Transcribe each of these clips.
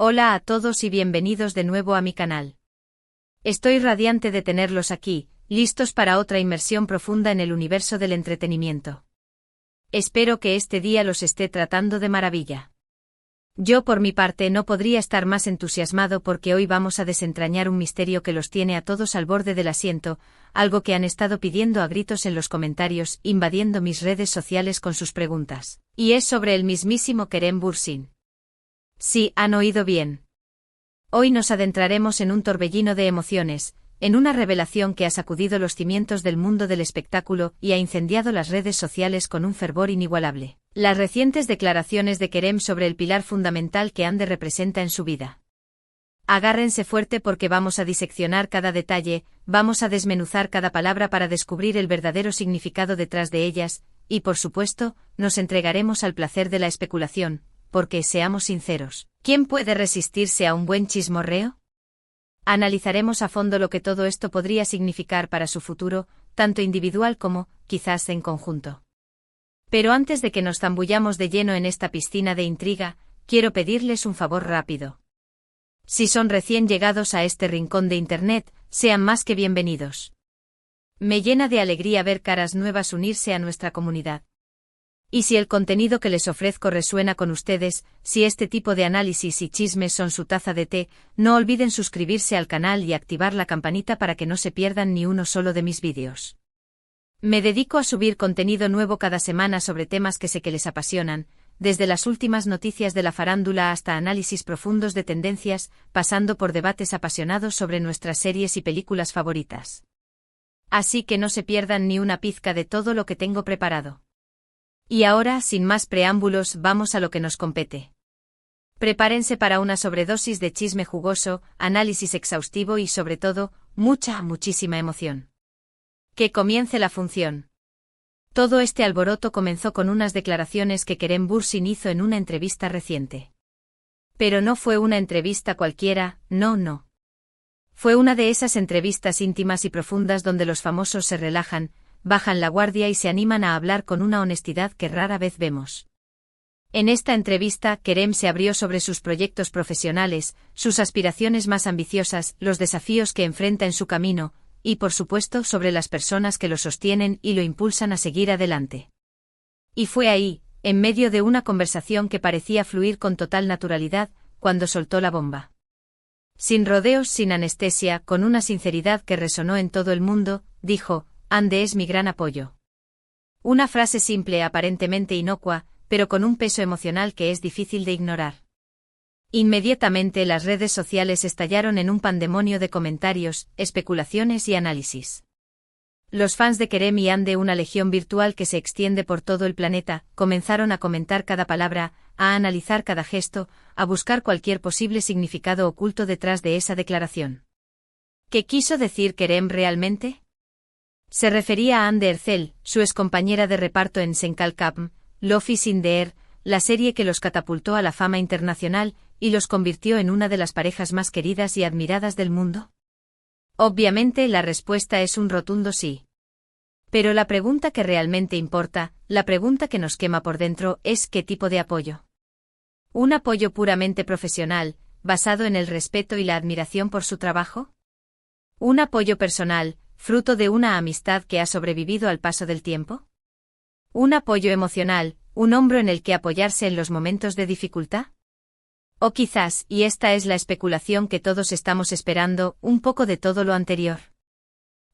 Hola a todos y bienvenidos de nuevo a mi canal. Estoy radiante de tenerlos aquí, listos para otra inmersión profunda en el universo del entretenimiento. Espero que este día los esté tratando de maravilla. Yo por mi parte no podría estar más entusiasmado porque hoy vamos a desentrañar un misterio que los tiene a todos al borde del asiento, algo que han estado pidiendo a gritos en los comentarios, invadiendo mis redes sociales con sus preguntas. Y es sobre el mismísimo Kerem Bürsin. Sí, han oído bien. Hoy nos adentraremos en un torbellino de emociones, en una revelación que ha sacudido los cimientos del mundo del espectáculo y ha incendiado las redes sociales con un fervor inigualable. Las recientes declaraciones de Kerem sobre el pilar fundamental que Hande representa en su vida. Agárrense fuerte porque vamos a diseccionar cada detalle, vamos a desmenuzar cada palabra para descubrir el verdadero significado detrás de ellas, y por supuesto, nos entregaremos al placer de la especulación, porque, seamos sinceros, ¿quién puede resistirse a un buen chismorreo? Analizaremos a fondo lo que todo esto podría significar para su futuro, tanto individual como, quizás, en conjunto. Pero antes de que nos zambullamos de lleno en esta piscina de intriga, quiero pedirles un favor rápido. Si son recién llegados a este rincón de Internet, sean más que bienvenidos. Me llena de alegría ver caras nuevas unirse a nuestra comunidad. Y si el contenido que les ofrezco resuena con ustedes, si este tipo de análisis y chismes son su taza de té, no olviden suscribirse al canal y activar la campanita para que no se pierdan ni uno solo de mis vídeos. Me dedico a subir contenido nuevo cada semana sobre temas que sé que les apasionan, desde las últimas noticias de la farándula hasta análisis profundos de tendencias, pasando por debates apasionados sobre nuestras series y películas favoritas. Así que no se pierdan ni una pizca de todo lo que tengo preparado. Y ahora, sin más preámbulos, vamos a lo que nos compete. Prepárense para una sobredosis de chisme jugoso, análisis exhaustivo y, sobre todo, muchísima emoción. Que comience la función. Todo este alboroto comenzó con unas declaraciones que Kerem Bürsin hizo en una entrevista reciente. Pero no fue una entrevista cualquiera, no. Fue una de esas entrevistas íntimas y profundas donde los famosos se relajan, bajan la guardia y se animan a hablar con una honestidad que rara vez vemos. En esta entrevista, Kerem se abrió sobre sus proyectos profesionales, sus aspiraciones más ambiciosas, los desafíos que enfrenta en su camino, y por supuesto sobre las personas que lo sostienen y lo impulsan a seguir adelante. Y fue ahí, en medio de una conversación que parecía fluir con total naturalidad, cuando soltó la bomba. Sin rodeos, sin anestesia, con una sinceridad que resonó en todo el mundo, dijo: Hande es mi gran apoyo. Una frase simple, aparentemente inocua, pero con un peso emocional que es difícil de ignorar. Inmediatamente las redes sociales estallaron en un pandemonio de comentarios, especulaciones y análisis. Los fans de Kerem y Hande, una legión virtual que se extiende por todo el planeta, comenzaron a comentar cada palabra, a analizar cada gesto, a buscar cualquier posible significado oculto detrás de esa declaración. ¿Qué quiso decir Kerem realmente? Se refería a Hande Erçel, su excompañera de reparto en Senkalkapm, Lofis in the Air, la serie que los catapultó a la fama internacional y los convirtió en una de las parejas más queridas y admiradas del mundo. Obviamente la respuesta es un rotundo sí. Pero la pregunta que realmente importa, la pregunta que nos quema por dentro, es ¿qué tipo de apoyo? ¿Un apoyo puramente profesional, basado en el respeto y la admiración por su trabajo? ¿Un apoyo personal, fruto de una amistad que ha sobrevivido al paso del tiempo? ¿Un apoyo emocional, un hombro en el que apoyarse en los momentos de dificultad? O quizás, y esta es la especulación que todos estamos esperando, un poco de todo lo anterior.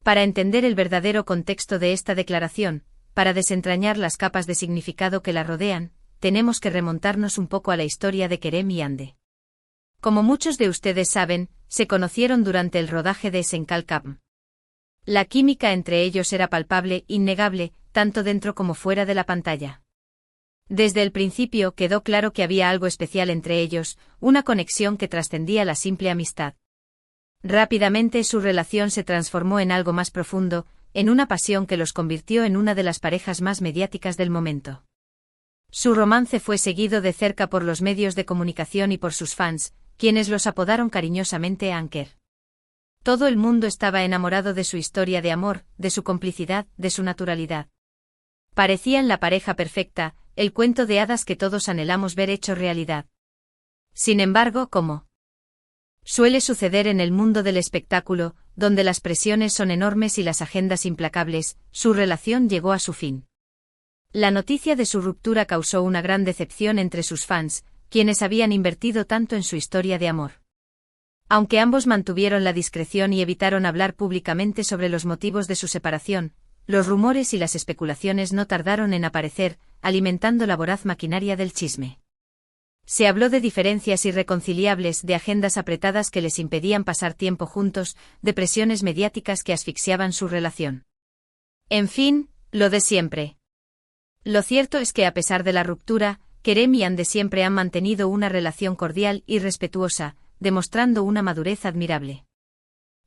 Para entender el verdadero contexto de esta declaración, para desentrañar las capas de significado que la rodean, tenemos que remontarnos un poco a la historia de Kerem y Hande. Como muchos de ustedes saben, se conocieron durante el rodaje de Senkalkapm. La química entre ellos era palpable, innegable, tanto dentro como fuera de la pantalla. Desde el principio quedó claro que había algo especial entre ellos, una conexión que trascendía la simple amistad. Rápidamente su relación se transformó en algo más profundo, en una pasión que los convirtió en una de las parejas más mediáticas del momento. Su romance fue seguido de cerca por los medios de comunicación y por sus fans, quienes los apodaron cariñosamente Anker. Todo el mundo estaba enamorado de su historia de amor, de su complicidad, de su naturalidad. Parecían la pareja perfecta, el cuento de hadas que todos anhelamos ver hecho realidad. Sin embargo, como suele suceder en el mundo del espectáculo, donde las presiones son enormes y las agendas implacables, su relación llegó a su fin. La noticia de su ruptura causó una gran decepción entre sus fans, quienes habían invertido tanto en su historia de amor. Aunque ambos mantuvieron la discreción y evitaron hablar públicamente sobre los motivos de su separación, los rumores y las especulaciones no tardaron en aparecer, alimentando la voraz maquinaria del chisme. Se habló de diferencias irreconciliables, de agendas apretadas que les impedían pasar tiempo juntos, de presiones mediáticas que asfixiaban su relación. En fin, lo de siempre. Lo cierto es que a pesar de la ruptura, Kerem y Hande siempre han mantenido una relación cordial y respetuosa, demostrando una madurez admirable.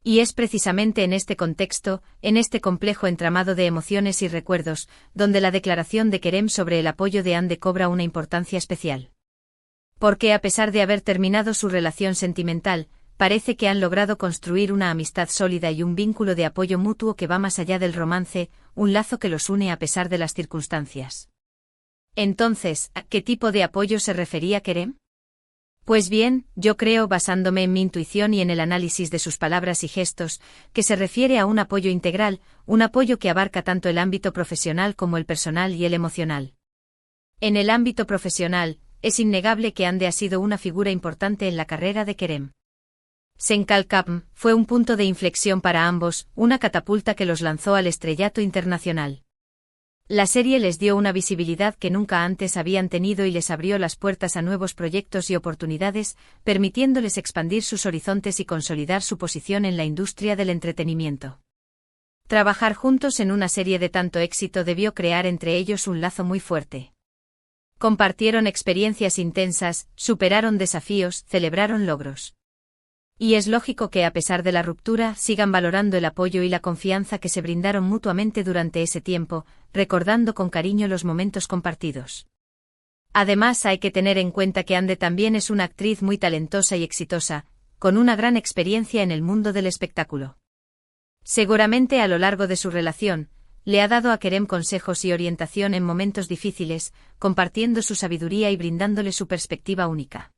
Y es precisamente en este contexto, en este complejo entramado de emociones y recuerdos, donde la declaración de Kerem sobre el apoyo de Hande cobra una importancia especial. Porque a pesar de haber terminado su relación sentimental, parece que han logrado construir una amistad sólida y un vínculo de apoyo mutuo que va más allá del romance, un lazo que los une a pesar de las circunstancias. Entonces, ¿a qué tipo de apoyo se refería Kerem? Pues bien, yo creo, basándome en mi intuición y en el análisis de sus palabras y gestos, que se refiere a un apoyo integral, un apoyo que abarca tanto el ámbito profesional como el personal y el emocional. En el ámbito profesional, es innegable que Hande ha sido una figura importante en la carrera de Kerem. Senkalkapm fue un punto de inflexión para ambos, una catapulta que los lanzó al estrellato internacional. La serie les dio una visibilidad que nunca antes habían tenido y les abrió las puertas a nuevos proyectos y oportunidades, permitiéndoles expandir sus horizontes y consolidar su posición en la industria del entretenimiento. Trabajar juntos en una serie de tanto éxito debió crear entre ellos un lazo muy fuerte. Compartieron experiencias intensas, superaron desafíos, celebraron logros. Y es lógico que a pesar de la ruptura sigan valorando el apoyo y la confianza que se brindaron mutuamente durante ese tiempo, recordando con cariño los momentos compartidos. Además hay que tener en cuenta que Hande también es una actriz muy talentosa y exitosa, con una gran experiencia en el mundo del espectáculo. Seguramente a lo largo de su relación, le ha dado a Kerem consejos y orientación en momentos difíciles, compartiendo su sabiduría y brindándole su perspectiva única.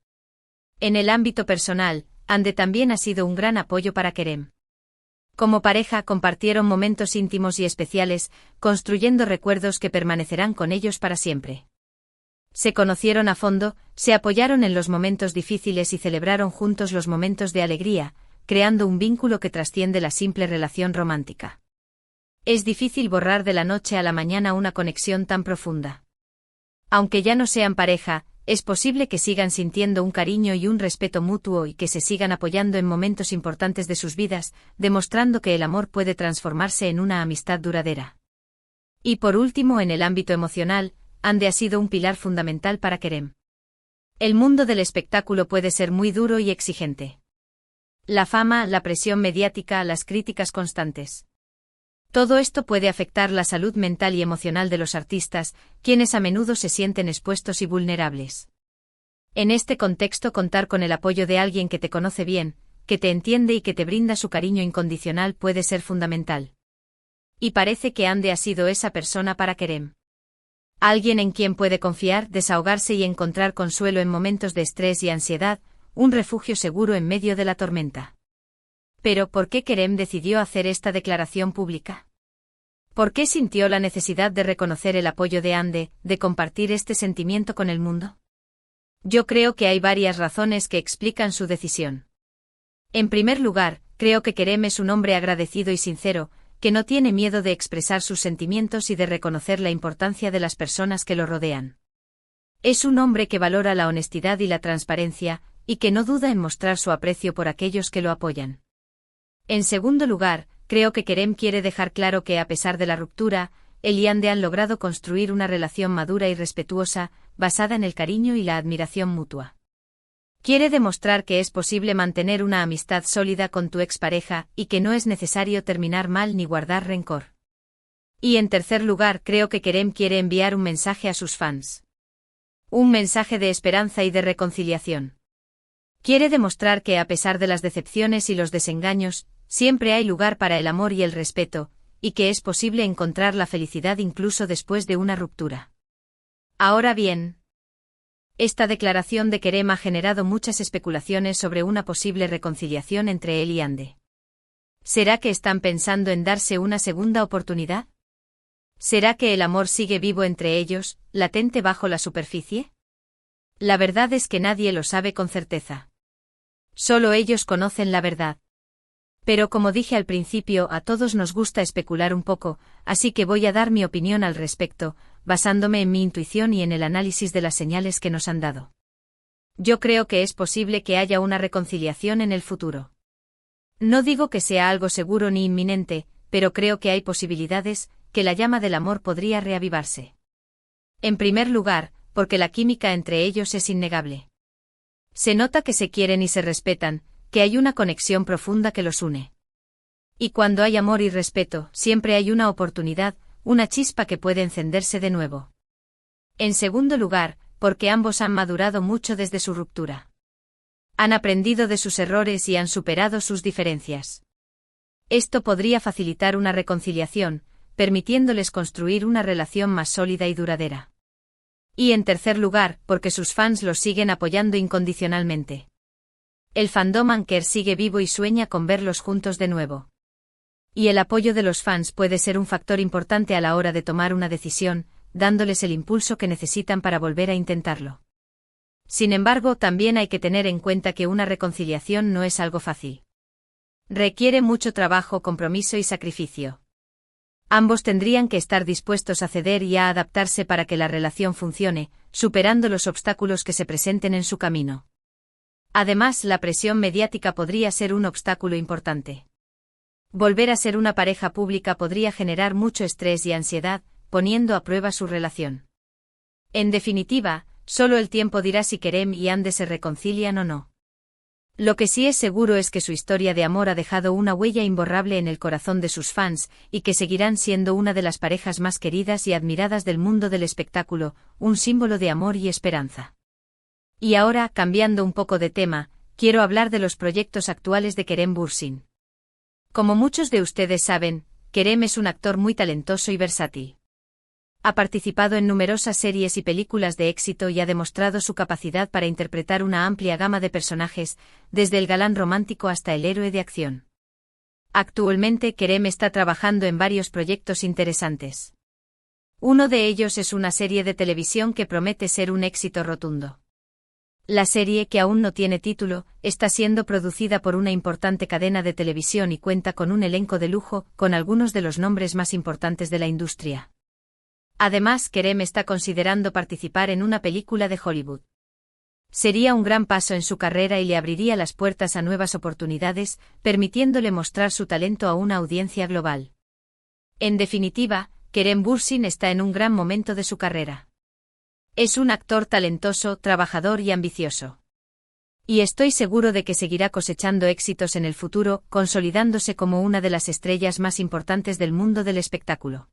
En el ámbito personal, Hande también ha sido un gran apoyo para Kerem. Como pareja compartieron momentos íntimos y especiales, construyendo recuerdos que permanecerán con ellos para siempre. Se conocieron a fondo, se apoyaron en los momentos difíciles y celebraron juntos los momentos de alegría, creando un vínculo que trasciende la simple relación romántica. Es difícil borrar de la noche a la mañana una conexión tan profunda. Aunque ya no sean pareja, es posible que sigan sintiendo un cariño y un respeto mutuo y que se sigan apoyando en momentos importantes de sus vidas, demostrando que el amor puede transformarse en una amistad duradera. Y por último, en el ámbito emocional, Hande ha sido un pilar fundamental para Kerem. El mundo del espectáculo puede ser muy duro y exigente. La fama, la presión mediática, las críticas constantes. Todo esto puede afectar la salud mental y emocional de los artistas, quienes a menudo se sienten expuestos y vulnerables. En este contexto, contar con el apoyo de alguien que te conoce bien, que te entiende y que te brinda su cariño incondicional puede ser fundamental. Y parece que Hande ha sido esa persona para Kerem. Alguien en quien puede confiar, desahogarse y encontrar consuelo en momentos de estrés y ansiedad, un refugio seguro en medio de la tormenta. Pero ¿por qué Kerem decidió hacer esta declaración pública? ¿Por qué sintió la necesidad de reconocer el apoyo de Hande, de compartir este sentimiento con el mundo? Yo creo que hay varias razones que explican su decisión. En primer lugar, creo que Kerem es un hombre agradecido y sincero, que no tiene miedo de expresar sus sentimientos y de reconocer la importancia de las personas que lo rodean. Es un hombre que valora la honestidad y la transparencia, y que no duda en mostrar su aprecio por aquellos que lo apoyan. En segundo lugar, creo que Kerem quiere dejar claro que a pesar de la ruptura, él y Hande han logrado construir una relación madura y respetuosa, basada en el cariño y la admiración mutua. Quiere demostrar que es posible mantener una amistad sólida con tu expareja y que no es necesario terminar mal ni guardar rencor. Y en tercer lugar, creo que Kerem quiere enviar un mensaje a sus fans. Un mensaje de esperanza y de reconciliación. Quiere demostrar que a pesar de las decepciones y los desengaños, siempre hay lugar para el amor y el respeto, y que es posible encontrar la felicidad incluso después de una ruptura. Ahora bien, Esta declaración de Kerem ha generado muchas especulaciones sobre una posible reconciliación entre él y Hande. ¿Será que están pensando en darse una segunda oportunidad? ¿Será que el amor sigue vivo entre ellos, latente bajo la superficie? La verdad es que nadie lo sabe con certeza. Solo ellos conocen la verdad. Pero como dije al principio, a todos nos gusta especular un poco, así que voy a dar mi opinión al respecto, basándome en mi intuición y en el análisis de las señales que nos han dado. Yo creo que es posible que haya una reconciliación en el futuro. No digo que sea algo seguro ni inminente, pero creo que hay posibilidades, que la llama del amor podría reavivarse. En primer lugar, porque la química entre ellos es innegable. Se nota que se quieren y se respetan, que hay una conexión profunda que los une. Y cuando hay amor y respeto, siempre hay una oportunidad, una chispa que puede encenderse de nuevo. En segundo lugar, porque ambos han madurado mucho desde su ruptura. Han aprendido de sus errores y han superado sus diferencias. Esto podría facilitar una reconciliación, permitiéndoles construir una relación más sólida y duradera. Y en tercer lugar, porque sus fans los siguen apoyando incondicionalmente. El fandom Anker sigue vivo y sueña con verlos juntos de nuevo. Y el apoyo de los fans puede ser un factor importante a la hora de tomar una decisión, dándoles el impulso que necesitan para volver a intentarlo. Sin embargo, también hay que tener en cuenta que una reconciliación no es algo fácil. Requiere mucho trabajo, compromiso y sacrificio. Ambos tendrían que estar dispuestos a ceder y a adaptarse para que la relación funcione, superando los obstáculos que se presenten en su camino. Además, la presión mediática podría ser un obstáculo importante. Volver a ser una pareja pública podría generar mucho estrés y ansiedad, poniendo a prueba su relación. En definitiva, solo el tiempo dirá si Kerem y Hande se reconcilian o no. Lo que sí es seguro es que su historia de amor ha dejado una huella imborrable en el corazón de sus fans, y que seguirán siendo una de las parejas más queridas y admiradas del mundo del espectáculo, un símbolo de amor y esperanza. Y ahora, cambiando un poco de tema, quiero hablar de los proyectos actuales de Kerem Bürsin. Como muchos de ustedes saben, Kerem es un actor muy talentoso y versátil. Ha participado en numerosas series y películas de éxito y ha demostrado su capacidad para interpretar una amplia gama de personajes, desde el galán romántico hasta el héroe de acción. Actualmente Kerem está trabajando en varios proyectos interesantes. Uno de ellos es una serie de televisión que promete ser un éxito rotundo. La serie, que aún no tiene título, está siendo producida por una importante cadena de televisión y cuenta con un elenco de lujo, con algunos de los nombres más importantes de la industria. Además, Kerem está considerando participar en una película de Hollywood. Sería un gran paso en su carrera y le abriría las puertas a nuevas oportunidades, permitiéndole mostrar su talento a una audiencia global. En definitiva, Kerem Bürsin está en un gran momento de su carrera. Es un actor talentoso, trabajador y ambicioso. Y estoy seguro de que seguirá cosechando éxitos en el futuro, consolidándose como una de las estrellas más importantes del mundo del espectáculo.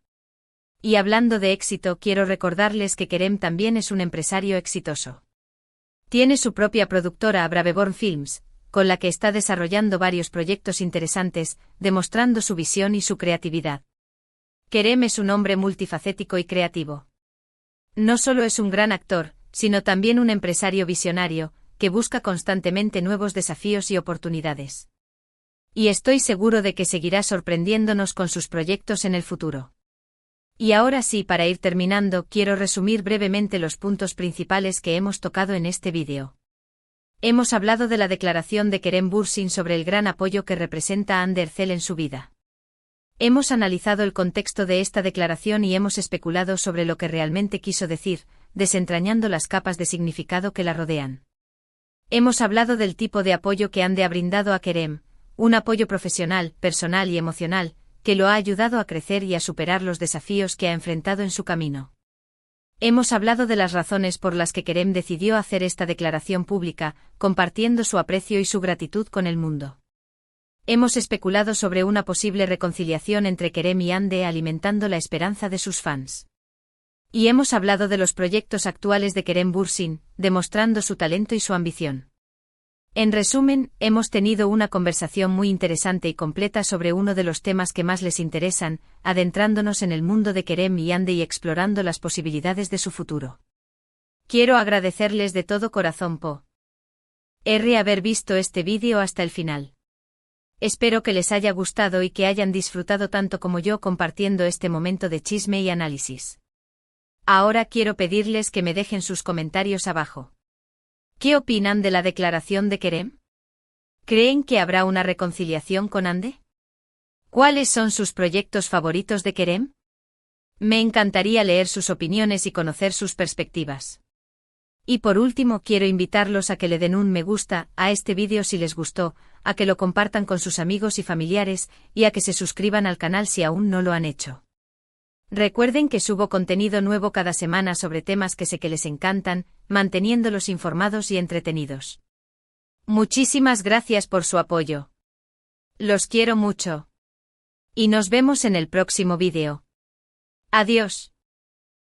Y hablando de éxito, quiero recordarles que Kerem también es un empresario exitoso. Tiene su propia productora Braveborn Films, con la que está desarrollando varios proyectos interesantes, demostrando su visión y su creatividad. Kerem es un hombre multifacético y creativo. No solo es un gran actor, sino también un empresario visionario, que busca constantemente nuevos desafíos y oportunidades. Y estoy seguro de que seguirá sorprendiéndonos con sus proyectos en el futuro. Y ahora sí, para ir terminando, quiero resumir brevemente los puntos principales que hemos tocado en este vídeo. Hemos hablado de la declaración de Kerem Bürsin sobre el gran apoyo que representa Hande Erçel en su vida. Hemos analizado el contexto de esta declaración y hemos especulado sobre lo que realmente quiso decir, desentrañando las capas de significado que la rodean. Hemos hablado del tipo de apoyo que Hande ha brindado a Kerem, un apoyo profesional, personal y emocional, que lo ha ayudado a crecer y a superar los desafíos que ha enfrentado en su camino. Hemos hablado de las razones por las que Kerem decidió hacer esta declaración pública, compartiendo su aprecio y su gratitud con el mundo. Hemos especulado sobre una posible reconciliación entre Kerem y Hande, alimentando la esperanza de sus fans. Y hemos hablado de los proyectos actuales de Kerem Bürsin, demostrando su talento y su ambición. En resumen, hemos tenido una conversación muy interesante y completa sobre uno de los temas que más les interesan, adentrándonos en el mundo de Kerem y Hande y explorando las posibilidades de su futuro. Quiero agradecerles de todo corazón por haber visto este vídeo hasta el final. Espero que les haya gustado y que hayan disfrutado tanto como yo compartiendo este momento de chisme y análisis. Ahora quiero pedirles que me dejen sus comentarios abajo. ¿Qué opinan de la declaración de Kerem? ¿Creen que habrá una reconciliación con Hande? ¿Cuáles son sus proyectos favoritos de Kerem? Me encantaría leer sus opiniones y conocer sus perspectivas. Y por último quiero invitarlos a que le den un me gusta a este vídeo si les gustó, a que lo compartan con sus amigos y familiares, y a que se suscriban al canal si aún no lo han hecho. Recuerden que subo contenido nuevo cada semana sobre temas que sé que les encantan, manteniéndolos informados y entretenidos. Muchísimas gracias por su apoyo. Los quiero mucho. Y nos vemos en el próximo vídeo. Adiós.